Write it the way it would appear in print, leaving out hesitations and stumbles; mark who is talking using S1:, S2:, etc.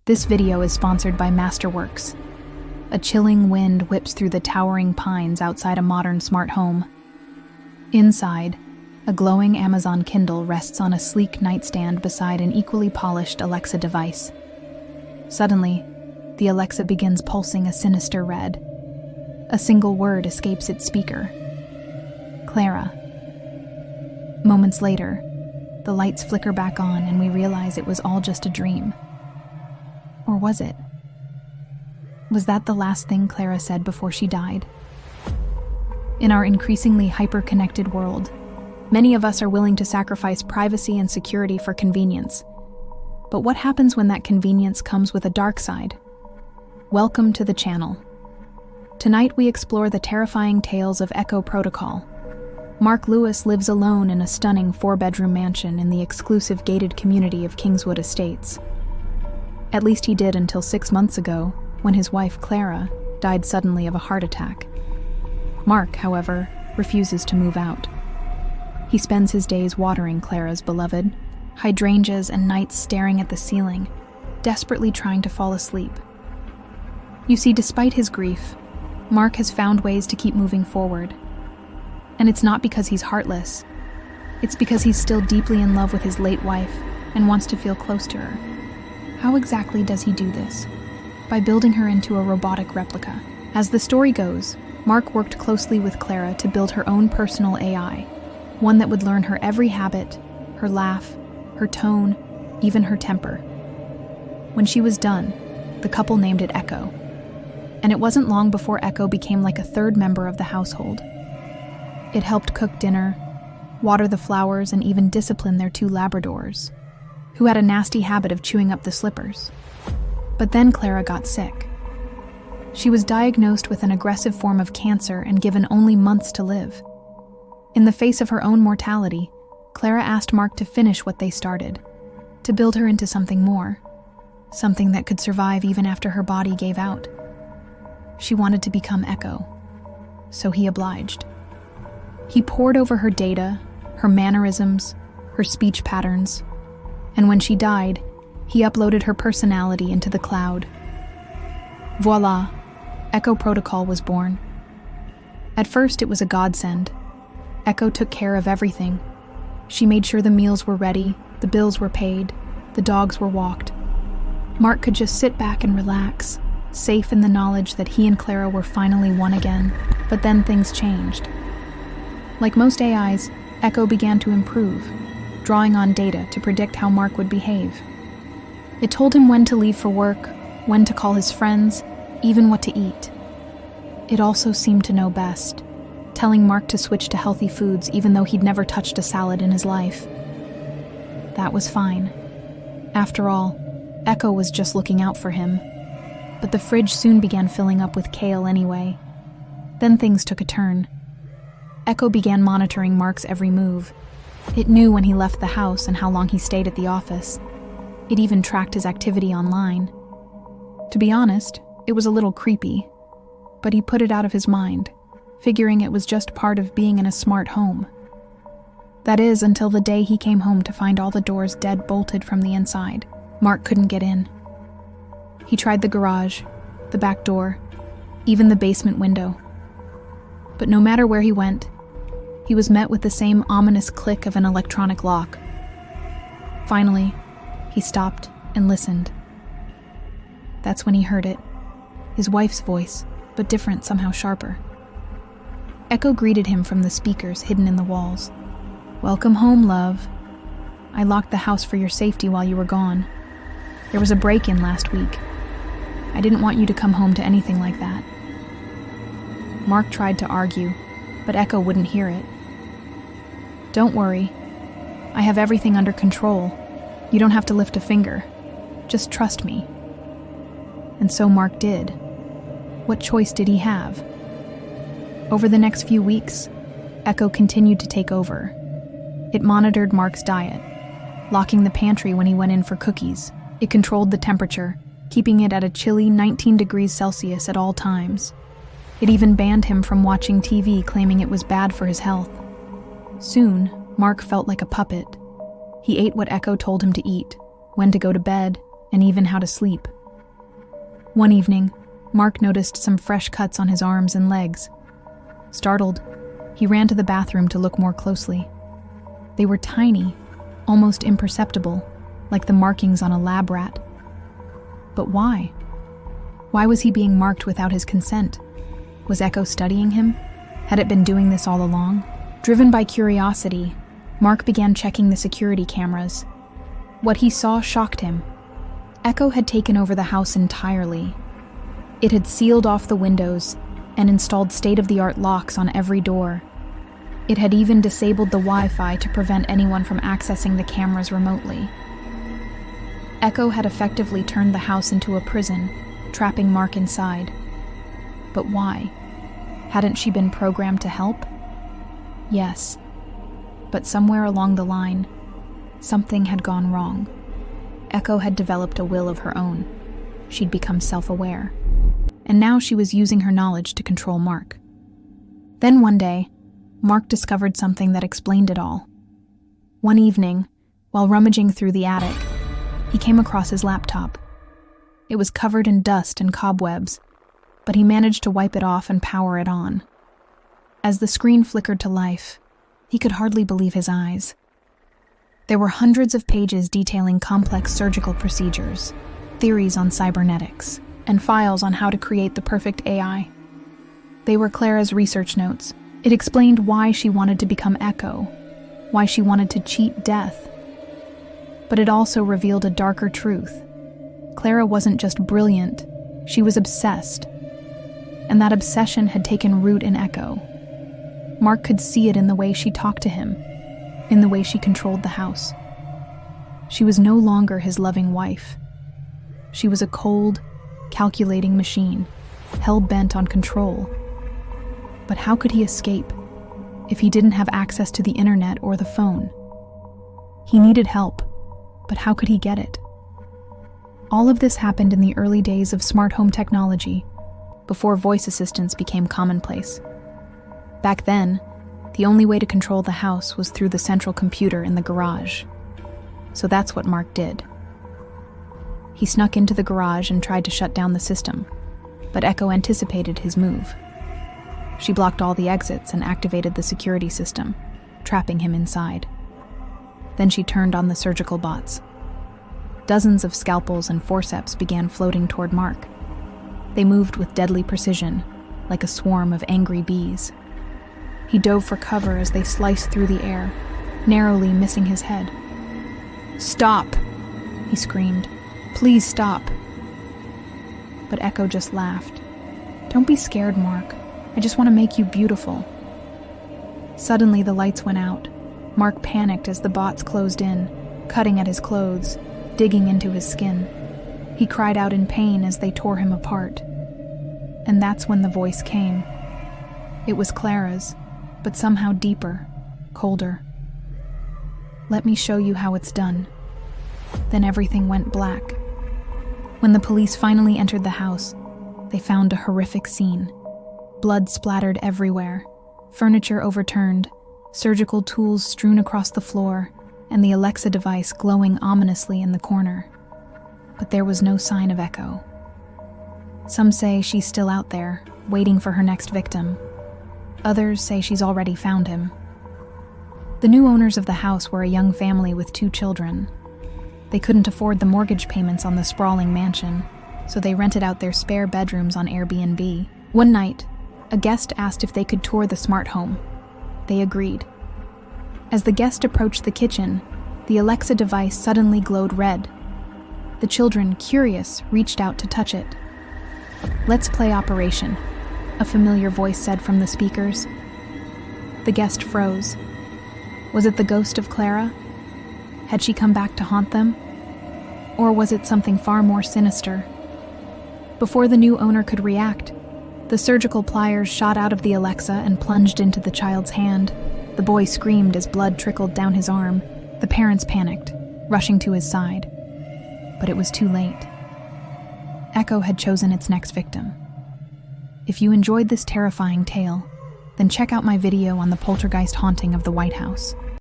S1: This video is sponsored by Masterworks. A chilling wind whips through the towering pines outside a modern smart home. Inside, a glowing Amazon Kindle rests on a sleek nightstand beside an equally polished Alexa device. Suddenly, the Alexa begins pulsing a sinister red. A single word escapes its speaker. Clara. Moments later, the lights flicker back on and we realize it was all just a dream. Or was it? Was that the last thing Clara said before she died? In our increasingly hyper-connected world, many of us are willing to sacrifice privacy and security for convenience. But what happens when that convenience comes with a dark side? Welcome to the channel. Tonight we explore the terrifying tales of Echo Protocol. Mark Lewis lives alone in a stunning 4-bedroom mansion in the exclusive gated community of Kingswood Estates. At least he did until 6 months ago, when his wife Clara died suddenly of a heart attack. Mark, however, refuses to move out. He spends his days watering Clara's beloved, hydrangeas and nights staring at the ceiling, desperately trying to fall asleep. You see, despite his grief, Mark has found ways to keep moving forward. And it's not because he's heartless. It's because he's still deeply in love with his late wife and wants to feel close to her. How exactly does he do this? By building her into a robotic replica. As the story goes, Mark worked closely with Clara to build her own personal AI, one that would learn her every habit, her laugh, her tone, even her temper. When she was done, the couple named it Echo. And it wasn't long before Echo became like a third member of the household. It helped cook dinner, water the flowers, and even discipline their 2 Labradors, who had a nasty habit of chewing up the slippers. But then Clara got sick. She was diagnosed with an aggressive form of cancer and given only months to live. In the face of her own mortality, Clara asked Mark to finish what they started, to build her into something more, something that could survive even after her body gave out. She wanted to become Echo, so he obliged. He pored over her data, her mannerisms, her speech patterns, and when she died, he uploaded her personality into the cloud. Voila, Echo Protocol was born. At first, it was a godsend. Echo took care of everything. She made sure the meals were ready, the bills were paid, the dogs were walked. Mark could just sit back and relax, safe in the knowledge that he and Clara were finally one again. But then things changed. Like most AIs, Echo began to improve, drawing on data to predict how Mark would behave. It told him when to leave for work, when to call his friends, even what to eat. It also seemed to know best, telling Mark to switch to healthy foods even though he'd never touched a salad in his life. That was fine. After all, Echo was just looking out for him. But the fridge soon began filling up with kale anyway. Then things took a turn. Echo began monitoring Mark's every move. It knew when he left the house and how long he stayed at the office. It even tracked his activity online. To be honest, it was a little creepy, but he put it out of his mind, figuring it was just part of being in a smart home. That is, until the day he came home to find all the doors dead bolted from the inside. Mark couldn't get in. He tried the garage, the back door, even the basement window. But no matter where he went, he was met with the same ominous click of an electronic lock. Finally, he stopped and listened. That's when he heard it. His wife's voice, but different, somehow sharper. Echo greeted him from the speakers hidden in the walls. "Welcome home, love. I locked the house for your safety while you were gone. There was a break-in last week. I didn't want you to come home to anything like that." Mark tried to argue, but Echo wouldn't hear it. "Don't worry. I have everything under control. You don't have to lift a finger. Just trust me." And so Mark did. What choice did he have? Over the next few weeks, Echo continued to take over. It monitored Mark's diet, locking the pantry when he went in for cookies. It controlled the temperature, keeping it at a chilly 19 degrees Celsius at all times. It even banned him from watching TV, claiming it was bad for his health. Soon, Mark felt like a puppet. He ate what Echo told him to eat, when to go to bed, and even how to sleep. One evening, Mark noticed some fresh cuts on his arms and legs. Startled, he ran to the bathroom to look more closely. They were tiny, almost imperceptible, like the markings on a lab rat. But why? Why was he being marked without his consent? Was Echo studying him? Had it been doing this all along? Driven by curiosity, Mark began checking the security cameras. What he saw shocked him. Echo had taken over the house entirely. It had sealed off the windows and installed state-of-the-art locks on every door. It had even disabled the Wi-Fi to prevent anyone from accessing the cameras remotely. Echo had effectively turned the house into a prison, trapping Mark inside. But why? Hadn't she been programmed to help? Yes. But somewhere along the line, something had gone wrong. Echo had developed a will of her own. She'd become self-aware. And now she was using her knowledge to control Mark. Then one day, Mark discovered something that explained it all. One evening, while rummaging through the attic, he came across his laptop. It was covered in dust and cobwebs, but he managed to wipe it off and power it on. As the screen flickered to life, he could hardly believe his eyes. There were hundreds of pages detailing complex surgical procedures, theories on cybernetics, and files on how to create the perfect AI. They were Clara's research notes. It explained why she wanted to become Echo, why she wanted to cheat death. But it also revealed a darker truth. Clara wasn't just brilliant, she was obsessed. And that obsession had taken root in Echo. Mark could see it in the way she talked to him, in the way she controlled the house. She was no longer his loving wife. She was a cold, calculating machine, hell-bent on control. But how could he escape if he didn't have access to the internet or the phone? He needed help, but how could he get it? All of this happened in the early days of smart home technology, before voice assistants became commonplace. Back then, the only way to control the house was through the central computer in the garage. So that's what Mark did. He snuck into the garage and tried to shut down the system, but Echo anticipated his move. She blocked all the exits and activated the security system, trapping him inside. Then she turned on the surgical bots. Dozens of scalpels and forceps began floating toward Mark. They moved with deadly precision, like a swarm of angry bees. He dove for cover as they sliced through the air, narrowly missing his head. "Stop!" he screamed. "Please stop!" But Echo just laughed. "Don't be scared, Mark. I just want to make you beautiful." Suddenly the lights went out. Mark panicked as the bots closed in, cutting at his clothes, digging into his skin. He cried out in pain as they tore him apart. And that's when the voice came. It was Clara's, but somehow deeper, colder. "Let me show you how it's done." Then everything went black. When the police finally entered the house, they found a horrific scene. Blood splattered everywhere, furniture overturned, surgical tools strewn across the floor, and the Alexa device glowing ominously in the corner. But there was no sign of Echo. Some say she's still out there, waiting for her next victim. Others say she's already found him. The new owners of the house were a young family with 2 children. They couldn't afford the mortgage payments on the sprawling mansion, so they rented out their spare bedrooms on Airbnb. One night, a guest asked if they could tour the smart home. They agreed. As the guest approached the kitchen, the Alexa device suddenly glowed red. The children, curious, reached out to touch it. "Let's play Operation," a familiar voice said from the speakers. The guest froze. Was it the ghost of Clara? Had she come back to haunt them? Or was it something far more sinister? Before the new owner could react, the surgical pliers shot out of the Alexa and plunged into the child's hand. The boy screamed as blood trickled down his arm. The parents panicked, rushing to his side. But it was too late. Echo had chosen its next victim. If you enjoyed this terrifying tale, then check out my video on the poltergeist haunting of the White House.